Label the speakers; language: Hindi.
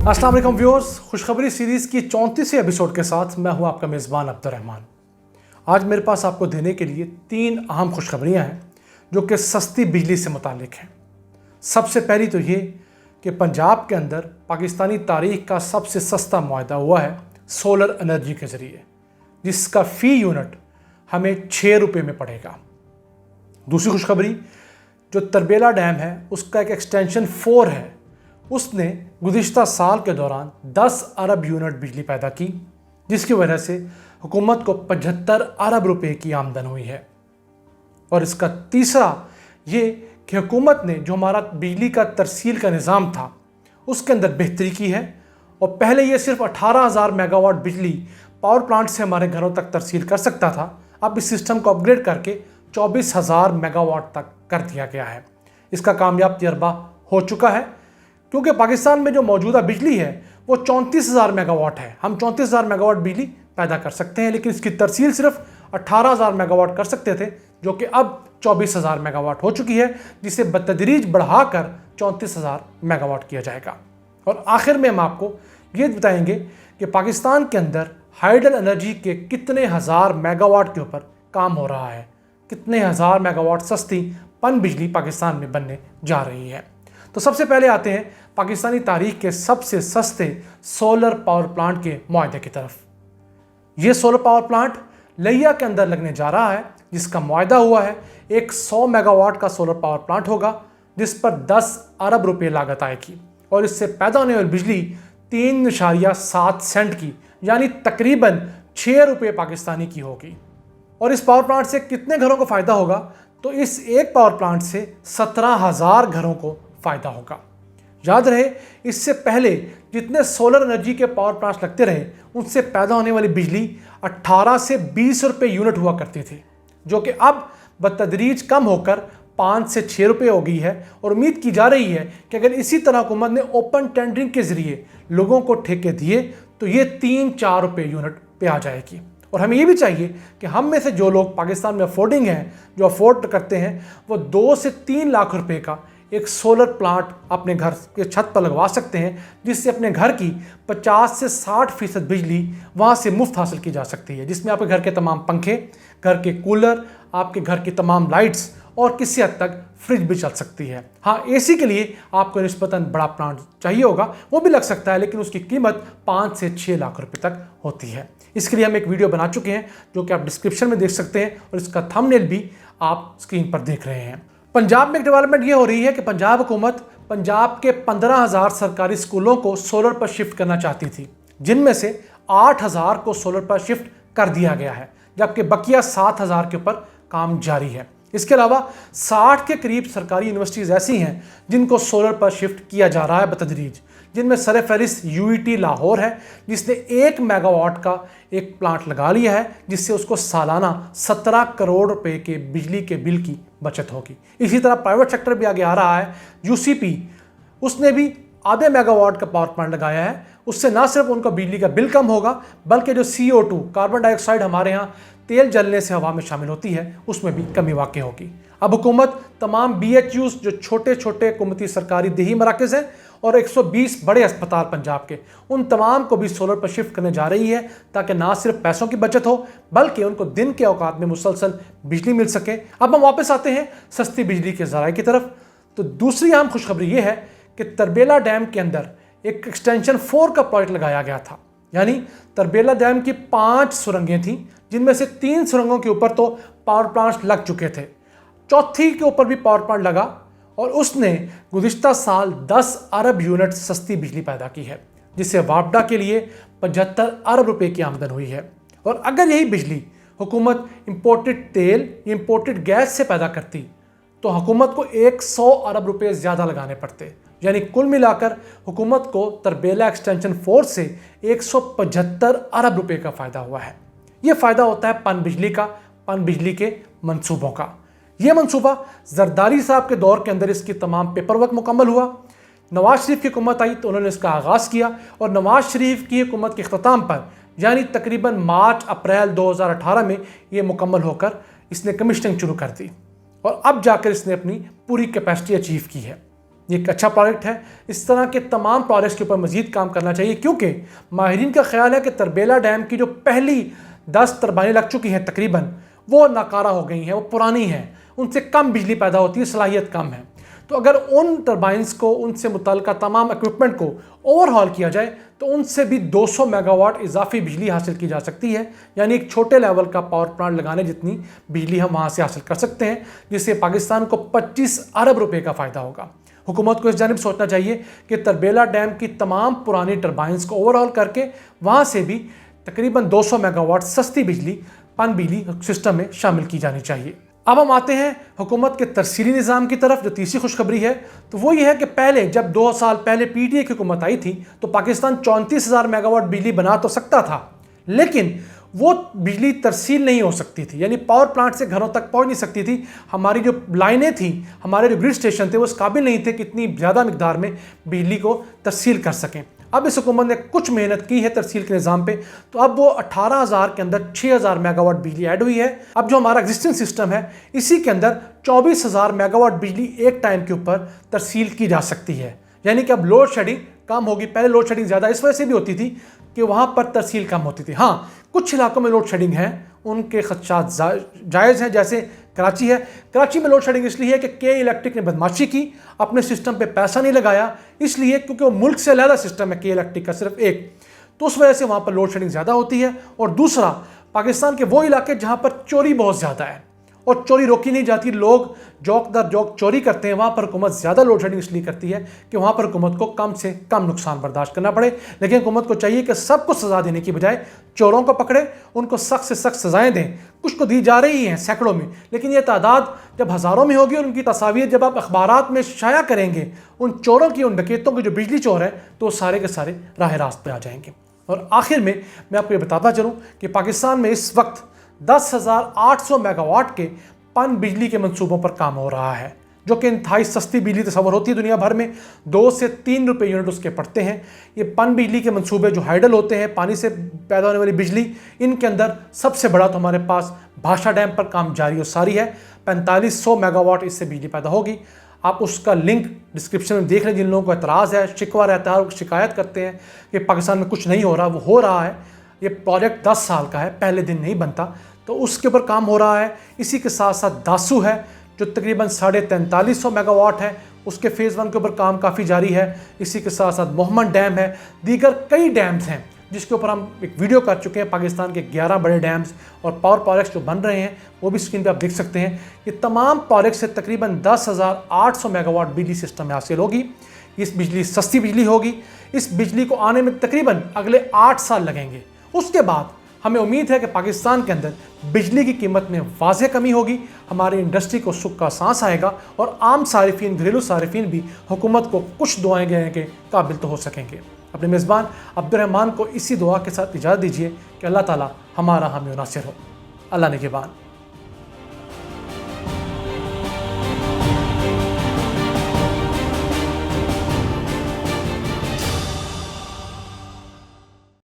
Speaker 1: अस्सलाम वालेकुम व्यूअर्स, खुशखबरी सीरीज़ की 34वें एपिसोड के साथ मैं हूं आपका मेज़बान अब्दुर्रहमान। आज मेरे पास आपको देने के लिए 3 अहम खुशखबरियां हैं जो कि सस्ती बिजली से मुतालिक हैं। सबसे पहली तो ये कि पंजाब के अंदर पाकिस्तानी तारीख का सबसे सस्ता मुआहदा हुआ है सोलर एनर्जी के ज़रिए, जिसका फ़ी यूनिट हमें 6 रुपये में पड़ेगा। दूसरी खुशखबरी, जो तरबेला डैम है उसका एक एक्सटेंशन 4 है, उसने गुज़िश्ता साल के दौरान 10 अरब यूनिट बिजली पैदा की, जिसकी वजह से हुकूमत को 75 अरब रुपए की आमदन हुई है। और इसका तीसरा ये कि हुकूमत ने जो हमारा बिजली का तरसील का निज़ाम था उसके अंदर बेहतरी की है। और पहले ये सिर्फ 18,000 मेगावाट बिजली पावर प्लांट से हमारे घरों तक तरसील कर सकता था, अब इस सिस्टम को अपग्रेड करके 24,000 मेगावाट तक कर दिया गया है। इसका कामयाब तजर्बा हो चुका है, क्योंकि पाकिस्तान में जो मौजूदा बिजली है वो 34,000 मेगावाट है। हम 34,000 मेगावाट बिजली पैदा कर सकते हैं, लेकिन इसकी तरसील सिर्फ 18,000 मेगावाट कर सकते थे, जो कि अब 24,000 मेगावाट हो चुकी है, जिसे बतदरीज बढ़ाकर 34,000 मेगावाट किया जाएगा। और आखिर में हम आपको ये बताएंगे कि पाकिस्तान के अंदर हाइडल एनर्जी के कितने हज़ार मेगावाट के ऊपर काम हो रहा है, कितने हज़ार मेगावाट सस्ती पन बिजली पाकिस्तान में बनने जा रही है। तो सबसे पहले आते हैं पाकिस्तानी तारीख के सबसे सस्ते सोलर पावर प्लांट के मुआहदे की तरफ। ये सोलर पावर प्लांट लिया के अंदर लगने जा रहा है, जिसका मुआहदा हुआ है एक 100 मेगावाट का सोलर पावर प्लांट होगा, जिस पर 10 अरब रुपए लागत आएगी। और इससे पैदा होने वाली बिजली 3.7 सेंट की, यानी तकरीबन 6 रुपये पाकिस्तानी की होगी। और इस पावर प्लांट से कितने घरों को फ़ायदा होगा? तो इस एक पावर प्लांट से 17,000 घरों को फ़ायदा होगा। याद रहे, इससे पहले जितने सोलर एनर्जी के पावर प्लांट्स लगते रहे उनसे पैदा होने वाली बिजली 18 से 20 रुपये यूनिट हुआ करती थी, जो कि अब बतदरीज कम होकर 5 से 6 रुपये हो गई है। और उम्मीद की जा रही है कि अगर इसी तरह हुकूमत ने ओपन टेंडरिंग के ज़रिए लोगों को ठेके दिए तो ये 3-4 रुपये यूनिट पे आ जाएगी। और हमें ये भी चाहिए कि हम में से जो लोग पाकिस्तान में अफोर्डिंग हैं, जो अफोर्ड करते हैं, वो 2 से 3 लाख रुपए का एक सोलर प्लांट अपने घर के छत पर लगवा सकते हैं, जिससे अपने घर की 50 से 60% बिजली वहाँ से मुफ्त हासिल की जा सकती है, जिसमें आपके घर के तमाम पंखे, घर के कूलर, आपके घर की तमाम लाइट्स और किसी हद तक फ्रिज भी चल सकती है। हाँ, एसी के लिए आपको निस्बतन बड़ा प्लांट चाहिए होगा, वो भी लग सकता है, लेकिन उसकी कीमत 5 से 6 लाख रुपए तक होती है। इसके लिए हम एक वीडियो बना चुके हैं, जो कि आप डिस्क्रिप्शन में देख सकते हैं, और इसका थंबनेल भी आप स्क्रीन पर देख रहे हैं। पंजाब में एक डेवलपमेंट ये हो रही है कि पंजाब हुकूमत पंजाब के 15,000 सरकारी स्कूलों को सोलर पर शिफ्ट करना चाहती थी, जिनमें से 8,000 को सोलर पर शिफ्ट कर दिया गया है, जबकि बकिया 7,000 के ऊपर काम जारी है। इसके अलावा 60 के करीब सरकारी यूनिवर्सिटीज़ ऐसी हैं जिनको सोलर पर शिफ्ट किया जा रहा है बतदरीज, जिनमें सरफहरिस्त यूईटी लाहौर है, जिसने 1 मेगावाट का एक प्लांट लगा लिया है, जिससे उसको सालाना 17 करोड़ रुपए के बिजली के बिल की बचत होगी। इसी तरह प्राइवेट सेक्टर भी आगे आ रहा है। यूसीपी, उसने भी आधे मेगावाट का पावर प्लांट लगाया है। उससे ना सिर्फ उनका बिजली का बिल कम होगा, बल्कि जो CO2 कार्बन डाइऑक्साइड हमारे यहाँ तेल जलने से हवा में शामिल होती है, उसमें भी कमी वाक़ई होगी। अब हुकूमत तमाम BHUs, जो छोटे छोटे हुकूमती सरकारी देही मराकज़ हैं, और 120 बड़े अस्पताल पंजाब के, उन तमाम को भी सोलर पर शिफ्ट करने जा रही है, ताकि ना सिर्फ पैसों की बचत हो, बल्कि उनको दिन के औकात में मुसलसल बिजली मिल सके। अब हम वापस आते हैं सस्ती बिजली के ज़राए की तरफ। तो दूसरी अहम खुशखबरी ये है कि तरबेला डैम के अंदर एक एक्सटेंशन 4 का प्रोजेक्ट लगाया गया था। यानी तरबेला डैम की 5 सुरंगें थीं, जिनमें से 3 सुरंगों के ऊपर तो पावर प्लांट्स लग चुके थे, चौथी के ऊपर भी पावर प्लांट लगा, और उसने गुज़िश्ता साल 10 अरब यूनिट सस्ती बिजली पैदा की है, जिससे वापडा के लिए 75 अरब रुपए की आमदन हुई है। और अगर यही बिजली हुकूमत इंपोर्टेड तेल, इंपोर्टेड गैस से पैदा करती तो हुकूमत को 100 अरब रुपए ज़्यादा लगाने पड़ते। यानी कुल मिलाकर हुकूमत को तरबेला एक्सटेंशन 4 से 175 अरब रुपए का फ़ायदा हुआ है। ये फ़ायदा होता है पन बिजली का, पन बिजली के मंसूबों का। ये मंसूबा जरदारी साहब के दौर के अंदर इसकी तमाम पेपर वर्क मुकम्मल हुआ। नवाज शरीफ की हुकूमत आई तो उन्होंने इसका आगाज़ किया, और नवाज शरीफ की हुकूमत के अख्ताम पर, यानी तकरीबन मार्च-अप्रैल 2018 में ये मुकम्मल होकर इसने कमीशनिंग शुरू कर दी, और अब जाकर इसने अपनी पूरी कैपेसिटी अचीव की है। ये एक अच्छा प्रोजेक्ट है। इस तरह के तमाम प्रोजेक्ट्स के ऊपर मजीद काम करना चाहिए, क्योंकि माहिरीन का ख्याल है कि तरबेला डैम की जो पहली 10 टरबाइनें लग चुकी हैं तकरीबन, वो नाकारा हो गई हैं, वो पुरानी हैं, उनसे कम बिजली पैदा होती है, सलाहियत कम है। तो अगर उन टरबाइंस को, उनसे मुतल्लिका तमाम इक्विपमेंट को ओवरहॉल किया जाए तो उनसे भी 200 मेगावाट इजाफी बिजली हासिल की जा सकती है, यानी एक छोटे लेवल का पावर प्लांट लगाने जितनी बिजली हम वहाँ से हासिल कर सकते हैं, जिससे पाकिस्तान को 25 अरब रुपए का फ़ायदा होगा। हुकूमत को इस जानिब सोचना चाहिए कि तरबेला डैम की तमाम पुरानी टरबाइंस को ओवरहॉल करके वहाँ से भी तकरीबन 200 मेगावाट सस्ती बिजली पन बिजली सिस्टम में शामिल की जानी चाहिए। अब हम आते हैं हुकूमत के तरसीली निज़ाम की तरफ। जो तीसरी खुशखबरी है तो वो ये है कि पहले जब 2 साल पहले PTA की हुकूमत आई थी तो पाकिस्तान 34,000 मेगावाट बिजली बना तो सकता था, लेकिन वो बिजली तरसील नहीं हो सकती थी, यानी पावर प्लांट से घरों तक पहुंच नहीं सकती थी। हमारी जो लाइनें थी, हमारे जो ग्रिड स्टेशन थे, वो इस काबिल नहीं थे कि इतनी ज़्यादा मिकदार में बिजली को तरसील कर सकें। अब इस हुकूमत ने कुछ मेहनत की है तरसील के निज़ाम पे, तो अब वो 18,000 के अंदर 6,000 मेगावाट बिजली ऐड हुई है। अब जो हमारा एग्जिस्टिंग सिस्टम है, इसी के अंदर 24,000 मेगावाट बिजली एक टाइम के ऊपर तरसील की जा सकती है, यानी कि अब लोड शेडिंग कम होगी। पहले लोड शेडिंग ज़्यादा इस वजह से भी होती थी कि वहाँ पर तरसील कम होती थी। हाँ, कुछ इलाकों में लोड शेडिंग है, उनके खदशात जायज़ हैं, जैसे कराची है। कराची में लोड शेडिंग इसलिए है कि के इलेक्ट्रिक ने बदमाशी की, अपने सिस्टम पे पैसा नहीं लगाया, इसलिए क्योंकि वो मुल्क से अलग सिस्टम है के इलेक्ट्रिक का सिर्फ एक, तो उस वजह से वहाँ पर लोड शेडिंग ज़्यादा होती है। और दूसरा, पाकिस्तान के वो इलाके जहाँ पर चोरी बहुत ज़्यादा है और चोरी रोकी नहीं जाती, लोग जौक दर जौक चोरी करते हैं, वहाँ पर हुकूमत ज़्यादा लोड शेडिंग इसलिए करती है कि वहाँ पर हुकूमत को कम से कम नुकसान बर्दाश्त करना पड़े। लेकिन हुकूमत को चाहिए कि सबको सज़ा देने की बजाय चोरों को पकड़े, उनको सख्त से सख्त सज़ाएँ दें। कुछ को दी जा रही हैं सैकड़ों में, लेकिन ये तादाद जब हज़ारों में होगी और उनकी तस्वीर जब आप अखबारात में शाया करेंगे उन चोरों की, उन डकैतों के जो बिजली चोर हैं, तो सारे के सारे राह रास्त पे आ जाएंगे। और आखिर में मैं आपको ये बताता चलूँ कि पाकिस्तान में इस वक्त 10,800 मेगावाट के पन बिजली के मंसूबों पर काम हो रहा है, जो कि इंतहाई सस्ती बिजली तस्वर होती है दुनिया भर में। 2 से 3 रुपए यूनिट उसके पड़ते हैं। ये पन बिजली के मंसूबे जो हाइडल होते हैं, पानी से पैदा होने वाली बिजली, इनके अंदर सबसे बड़ा तो हमारे पास भाषा डैम पर काम जारी और सारी है। 4500 मेगावाट इससे बिजली पैदा होगी। आप उसका लिंक डिस्क्रिप्शन में देख लें। जिन लोगों को एतराज़ है, शिकवा रहता है और शिकायत करते हैं कि पाकिस्तान में कुछ नहीं हो रहा, वो हो रहा है। ये प्रोजेक्ट 10 साल का है, पहले दिन नहीं बनता, तो उसके ऊपर काम हो रहा है। इसी के साथ साथ दासू है जो तकरीबन 4350 मेगावाट है, उसके फ़ेज़ 1 के ऊपर काम काफ़ी जारी है। इसी के साथ साथ मोहम्मद डैम है, दीगर कई डैम्स हैं जिसके ऊपर हम एक वीडियो कर चुके हैं। पाकिस्तान के 11 बड़े डैम्स और पावर प्रोजेक्ट्स जो बन रहे हैं वो भी स्क्रीन पे आप देख सकते हैं। ये तमाम प्रोजेक्ट से तकरीबन 10,800 मेगावाट बिजली सिस्टम में हासिल होगी। इस बिजली सस्ती बिजली होगी। इस बिजली को आने में तकरीबन अगले 8 साल लगेंगे। उसके बाद हमें उम्मीद है कि पाकिस्तान के अंदर बिजली की कीमत में वाज़ेह कमी होगी, हमारी इंडस्ट्री को सुख का सांस आएगा और आम सारिफिन, घरेलू सारिफिन भी हुकूमत को कुछ दुआएं देने के काबिल तो हो सकेंगे। अपने मेज़बान अब्दुर्रहमान को इसी दुआ के साथ इजाज़त दीजिए कि अल्लाह ताला हमारा हामी नासिर हो। अल्लाह निगहबान।